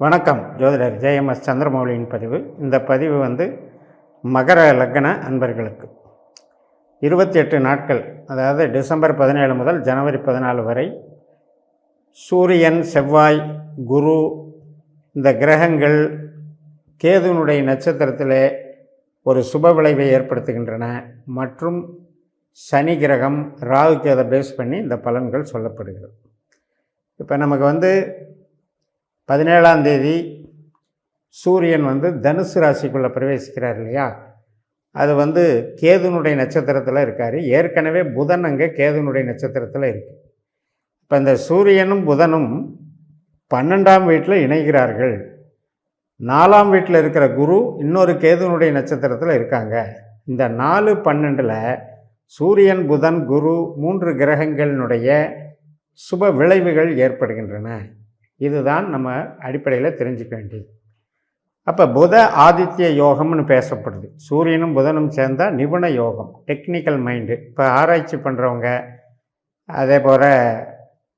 வணக்கம். ஜோதிடர் ஜேஎம்எஸ் சந்திரமௌலியின் பதிவு. இந்த பதிவு மகர லக்ன அன்பர்களுக்கு 28 நாட்கள், அதாவது டிசம்பர் 17 முதல் ஜனவரி 14 வரை சூரியன், செவ்வாய், குரு இந்த கிரகங்கள் கேதுனுடைய நட்சத்திரத்திலே ஒரு சுப விளைவை ஏற்படுத்துகின்றன. மற்றும் சனி கிரகம் ராகு கேதை பேஸ் பண்ணி இந்த பலன்கள் சொல்லப்படுகிறது. இப்போ நமக்கு 17ஆம் தேதி சூரியன் தனுசு ராசிக்குள்ளே பிரவேசிக்கிறார் இல்லையா? அது கேதுனுடைய நட்சத்திரத்தில் இருக்கார். ஏற்கனவே புதன் அங்கே கேதுனுடைய நட்சத்திரத்தில் இருக்குது. இப்போ இந்த சூரியனும் புதனும் 12ஆம் வீட்டில் இணைகிறார்கள். 4ஆம் வீட்டில் இருக்கிற குரு இன்னொரு கேதுனுடைய நட்சத்திரத்தில் இருக்காங்க. இந்த 4-12 சூரியன், புதன், குரு 3 கிரகங்களினுடைய சுப விளைவுகள் ஏற்படுகின்றன. இதுதான் நம்ம அடிப்படையில் தெரிஞ்சுக்க வேண்டியது. அப்போ புத ஆதித்ய யோகம்னு பேசப்படுது. சூரியனும் புதனும் சேர்ந்தால் நிபுண யோகம், டெக்னிக்கல் மைண்டு. இப்போ ஆராய்ச்சி பண்ணுறவங்க, அதே போல்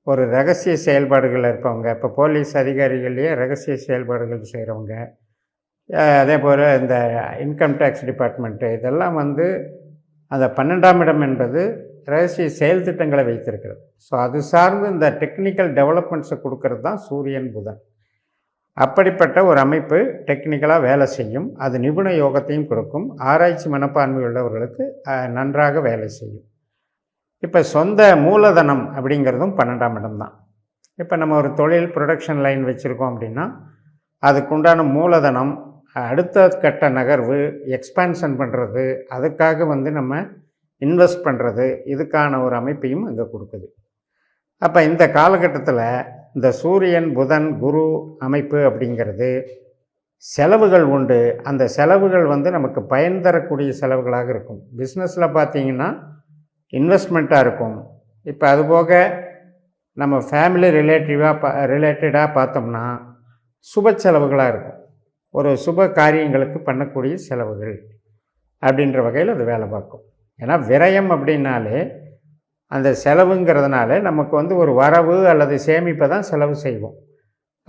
ஒரு ரகசிய செயல்பாடுகள் இருப்பவங்க, இப்போ போலீஸ் அதிகாரிகள்லேயே ரகசிய செயல்பாடுகள் செய்கிறவங்க, அதே போல் இந்த இன்கம் டேக்ஸ் டிபார்ட்மெண்ட்டு, இதெல்லாம் அந்த 12ஆம் இடம் என்பது ரகசிய செயல் திட்டங்களை வைத்திருக்கிறது. ஸோ அது சார்ந்து இந்த டெக்னிக்கல் டெவலப்மெண்ட்ஸை கொடுக்கறது தான் சூரியன், புதன். அப்படிப்பட்ட ஒரு அமைப்பு டெக்னிக்கலாக வேலை செய்யும். அது நிபுண யோகத்தையும் கொடுக்கும். ஆராய்ச்சி மனப்பான்மை உள்ளவர்களுக்கு நன்றாக வேலை செய்யும். இப்போ சொந்த மூலதனம் அப்படிங்கிறதும் 12ஆம் இடம் தான். இப்போ நம்ம ஒரு தொழில் ப்ரொடக்ஷன் லைன் வச்சுருக்கோம் அப்படின்னா அதுக்குண்டான மூலதனம், அடுத்த கட்ட நகர்வு, எக்ஸ்பான்ஷன் பண்ணுறது, அதுக்காக நம்ம இன்வெஸ்ட் பண்ணுறது, இதுக்கான ஒரு அமைப்பையும் அங்கே கொடுக்குது. அப்போ இந்த காலகட்டத்தில் இந்த சூரியன், புதன், குரு அமைப்பு அப்படிங்கிறது செலவுகள் உண்டு. அந்த செலவுகள் நமக்கு பயன் தரக்கூடிய செலவுகளாக இருக்கும். பிஸ்னஸில் பார்த்திங்கன்னா இன்வெஸ்ட்மெண்ட்டாக இருக்கும். இப்போ அதுபோக நம்ம ஃபேமிலி ரிலேட்டடாக பார்த்தோம்னா சுப செலவுகளாக இருக்கும். ஒரு சுப காரியங்களுக்கு பண்ணக்கூடிய செலவுகள் அப்படின்ற வகையில் அது வேலை பார்க்கும். ஏன்னா விரயம் அப்படின்னாலே அந்த செலவுங்கிறதுனால நமக்கு ஒரு வரவு அல்லது சேமிப்பை தான் செலவு செய்வோம்.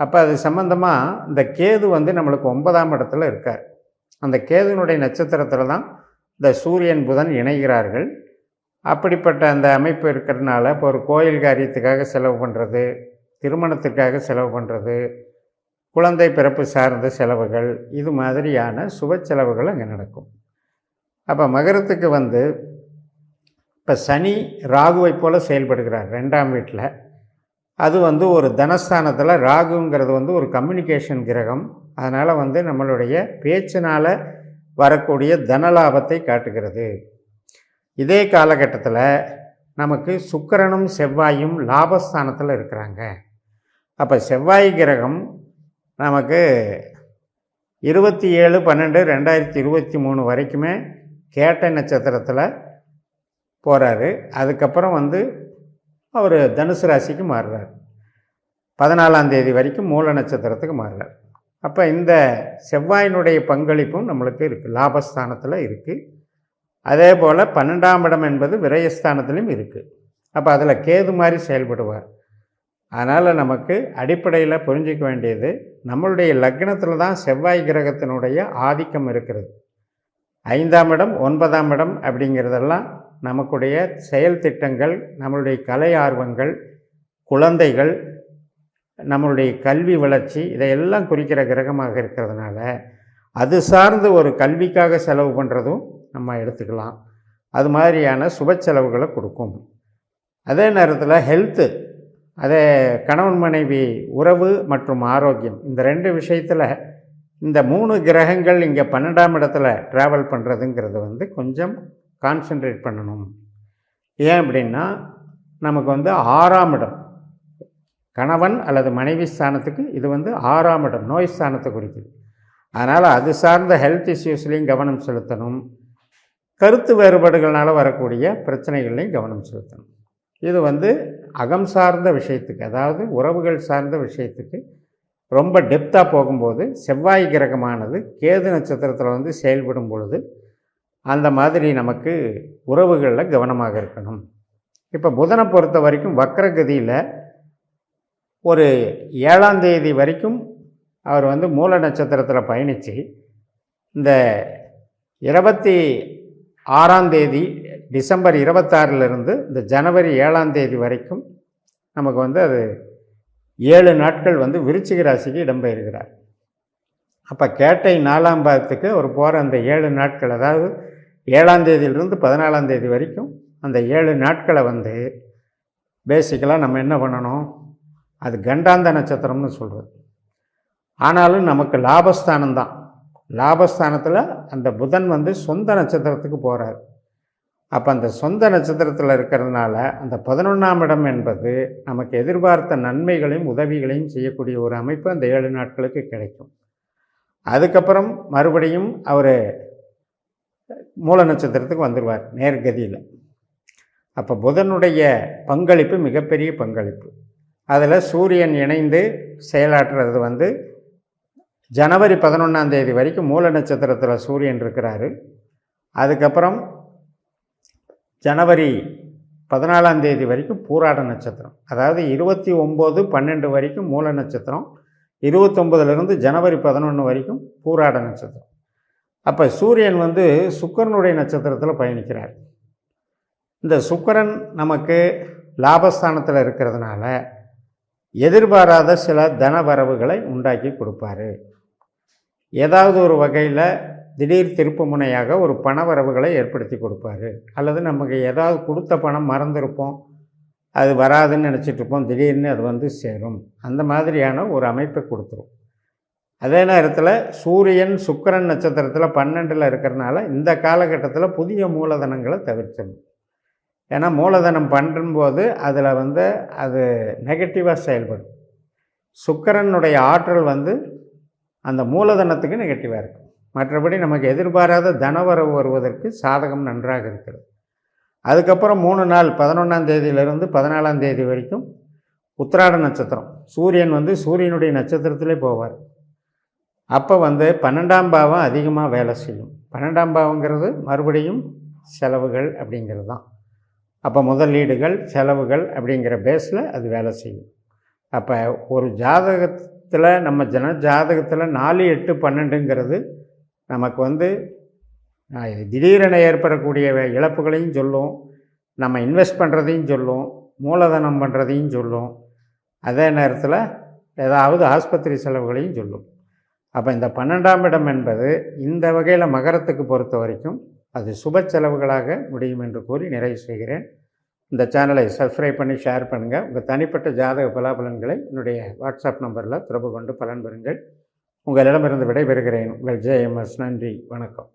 அப்போ அது சம்மந்தமாக இந்த கேது நம்மளுக்கு 9ஆம் இடத்துல இருக்கார். அந்த கேதுனுடைய நட்சத்திரத்தில் தான் இந்த சூரியன், புதன் இணைகிறார்கள். அப்படிப்பட்ட அந்த அமைப்பு இருக்கிறதுனால இப்போ ஒரு கோயில் காரியத்துக்காக செலவு பண்ணுறது, திருமணத்துக்காக செலவு பண்ணுறது, குழந்தை பிறப்பு சார்ந்த செலவுகள், இது மாதிரியான சுப செலவுகள் அங்கே நடக்கும். அப்போ மகரத்துக்கு இப்போ சனி ராகுவை போல் செயல்படுகிறார் 2ஆம் வீட்டில். அது ஒரு தனஸ்தானத்தில், ராகுங்கிறது ஒரு கம்யூனிகேஷன் கிரகம். அதனால் நம்மளுடைய பேச்சினால் வரக்கூடிய தனலாபத்தை காட்டுகிறது. இதே காலகட்டத்தில் நமக்கு சுக்கிரனும் செவ்வாயும் லாபஸ்தானத்தில் இருக்கிறாங்க. அப்போ செவ்வாய் கிரகம் நமக்கு 27/12/2023 வரைக்குமே கேட்டை நட்சத்திரத்தில் போகிறாரு. அதுக்கப்புறம் அவர் தனுசு ராசிக்கு மாறுறார். 14ஆம் தேதி வரைக்கும் மூல நட்சத்திரத்துக்கு மாறுறார். அப்போ இந்த செவ்வாயினுடைய பங்களிப்பும் நம்மளுக்கு இருக்குது, லாபஸ்தானத்தில் இருக்குது. அதே போல் 12ஆம் இடம் என்பது விரயஸ்தானத்துலேயும் இருக்குது. அப்போ அதில் கேது மாதிரி செயல்படுவார். அதனால் நமக்கு அடிப்படையில் புரிஞ்சிக்க வேண்டியது, நம்மளுடைய லக்னத்தில் தான் செவ்வாய் கிரகத்தினுடைய ஆதிக்கம் இருக்கிறது. 5ஆம் இடம், 9ஆம் இடம் அப்படிங்கிறதெல்லாம் நமக்குடைய செயல் திட்டங்கள், நம்மளுடைய கலை ஆர்வங்கள், குழந்தைகள், நம்மளுடைய கல்வி வளர்ச்சி, இதையெல்லாம் குறிக்கிற கிரகமாக இருக்கிறதுனால அது சார்ந்து ஒரு கல்விக்காக செலவு பண்ணுறதும் நம்ம எடுத்துக்கலாம். அது மாதிரியான சுப செலவுகளை கொடுக்கும். அதே நேரத்தில் ஹெல்த்து, அதே கணவன் மனைவி உறவு மற்றும் ஆரோக்கியம், இந்த 2 விஷயத்தில் இந்த 3 கிரகங்கள் இங்கே 12ஆம் இடத்துல ட்ராவல் பண்ணுறதுங்கிறது கொஞ்சம் கான்சன்ட்ரேட் பண்ணணும். ஏன் அப்படின்னா நமக்கு 6ஆம் இடம் கணவன் அல்லது மனைவி ஸ்தானத்துக்கு, இது 6ஆம் இடம் நோய் ஸ்தானத்தை குறிக்குது. அதனால் அது சார்ந்த ஹெல்த் இஷ்யூஸ்லேயும் கவனம் செலுத்தணும். கருத்து வேறுபாடுகள்னால் வரக்கூடிய பிரச்சனைகள்லையும் கவனம் செலுத்தணும். இது அகம் சார்ந்த விஷயத்துக்கு, அதாவது உறவுகள் சார்ந்த விஷயத்துக்கு ரொம்ப டெப்த்தாக போகும்போது செவ்வாய் கிரகமானது கேது நட்சத்திரத்தில் செயல்படும் பொழுது அந்த மாதிரி நமக்கு உறவுகளில் கவனமாக இருக்கணும். இப்போ புதனை பொறுத்த வரைக்கும் வக்ரகதியில் ஒரு 7ஆம் தேதி வரைக்கும் அவர் வந்து மூல நட்சத்திரத்தில் பயணித்து இந்த 26ஆம் தேதி டிசம்பர் 26லிருந்து இந்த ஜனவரி 7ஆம் தேதி வரைக்கும் நமக்கு வந்து அது 7 நாட்கள் வந்து விருச்சிக ராசிக்கு இடம்பெறுகிறார். அப்போ கேட்டை 4ஆம் பாவத்துக்கு அவர் போகிற அந்த 7 நாட்கள், அதாவது 7ஆம் தேதியிலிருந்து 14ஆம் தேதி வரைக்கும் அந்த 7 நாட்களை வந்து பேசிக்கலாக நம்ம என்ன பண்ணணும், அது கண்டாந்த நட்சத்திரம்னு சொல்கிறது. ஆனாலும் நமக்கு லாபஸ்தானம்தான். லாபஸ்தானத்தில் அந்த புதன் வந்து சொந்த நட்சத்திரத்துக்கு போகிறார். அப்போ அந்த சொந்த நட்சத்திரத்தில் இருக்கிறதுனால அந்த 11ஆம் இடம் என்பது நமக்கு எதிர்பார்த்த நன்மைகளையும் உதவிகளையும் செய்யக்கூடிய ஒரு அமைப்பு அந்த 7 நாட்களுக்கு கிடைக்கும். அதுக்கப்புறம் மறுபடியும் அவர் மூல நட்சத்திரத்துக்கு வந்துடுவார் நேர்கதியில். அப்போ புதனுடைய பங்களிப்பு மிகப்பெரிய பங்களிப்பு. அதில் சூரியன் இணைந்து செயலாற்றுறது வந்து ஜனவரி 11ஆம் தேதி வரைக்கும் மூல நட்சத்திரத்தில் சூரியன் இருக்கிறாரு. அதுக்கப்புறம் ஜனவரி 14ஆம் தேதி வரைக்கும் பூராட நட்சத்திரம், அதாவது 29/12 வரைக்கும் மூல நட்சத்திரம், 29லிருந்து ஜனவரி 11 வரைக்கும் பூராட நட்சத்திரம். அப்போ சூரியன் வந்து சுக்கிரனுடைய நட்சத்திரத்தில் பயணிக்கிறார். இந்த சுக்கிரன் நமக்கு லாபஸ்தானத்தில் இருக்கிறதுனால எதிர்பாராத சில தன வரவுகளை உண்டாக்கி கொடுப்பார். ஏதாவது ஒரு வகையில் திடீர் திருப்பு முனையாக ஒரு பண வரவுகளை ஏற்படுத்தி கொடுப்பார். அல்லது நமக்கு ஏதாவது கொடுத்த பணம் மறந்துருப்போம், அது வராதுன்னு நினச்சிட்ருப்போம், திடீர்னு அது வந்து சேரும். அந்த மாதிரியான ஒரு அமைப்பை கொடுத்துரும். அதே நேரத்தில் சூரியன் சுக்கிரன் நட்சத்திரத்தில் 12ல் இருக்கிறனால இந்த காலகட்டத்தில் புதிய மூலதனங்களை தவிர்க்கணும். ஏன்னா மூலதனம் பண்ணும்போது அதில் வந்து அது நெகட்டிவாக செயல்படும். சுக்கிரனுடைய ஆற்றல் வந்து அந்த மூலதனத்துக்கு நெகட்டிவாக இருக்கும். மற்றபடி நமக்கு எதிர்பாராத தனவரவு வருவதற்கு சாதகம் நன்றாக இருக்கிறது. அதுக்கப்புறம் 3 நாள் 11ஆம் தேதியிலிருந்து 14ஆம் தேதி வரைக்கும் உத்திராட நட்சத்திரம், சூரியன் வந்து சூரியனுடைய நட்சத்திரத்திலே போவார். அப்போ வந்து 12ஆம் பாவம் அதிகமாக வேலை செய்யும். 12ஆம் பாவங்கிறது மறுபடியும் செலவுகள் அப்படிங்கிறது தான். அப்போ முதலீடுகள் செலவுகள் அப்படிங்கிற பேஸில் அது வேலை செய்யும். அப்போ ஒரு ஜாதகத்தில் நம்ம ஜாதகத்தில் 4, 8, 12ங்கிறது நமக்கு வந்து திடீரென ஏற்படக்கூடிய இழப்புகளையும் சொல்லும், நம்ம இன்வெஸ்ட் பண்ணுறதையும் சொல்லும், மூலதனம் பண்ணுறதையும் சொல்லும், அதே நேரத்தில் ஏதாவது ஆஸ்பத்திரி செலவுகளையும் சொல்லும். அப்போ இந்த 12ஆம் இடம் என்பது இந்த வகையில் மகரத்துக்கு பொறுத்த வரைக்கும் அது சுப செலவுகளாக முடியும் என்று கூறி நிறைவு செய்கிறேன். இந்த சேனலை சப்ஸ்கிரைப் பண்ணி ஷேர் பண்ணுங்கள். உங்கள் தனிப்பட்ட ஜாதக பலாபலன்களை என்னுடைய வாட்ஸ்அப் நம்பரில் தொடர்பு கொண்டு பலன் பெறுங்கள். உங்களிடமிருந்து விடைபெறுகிறேன். உங்கள் JMS. நன்றி, வணக்கம்.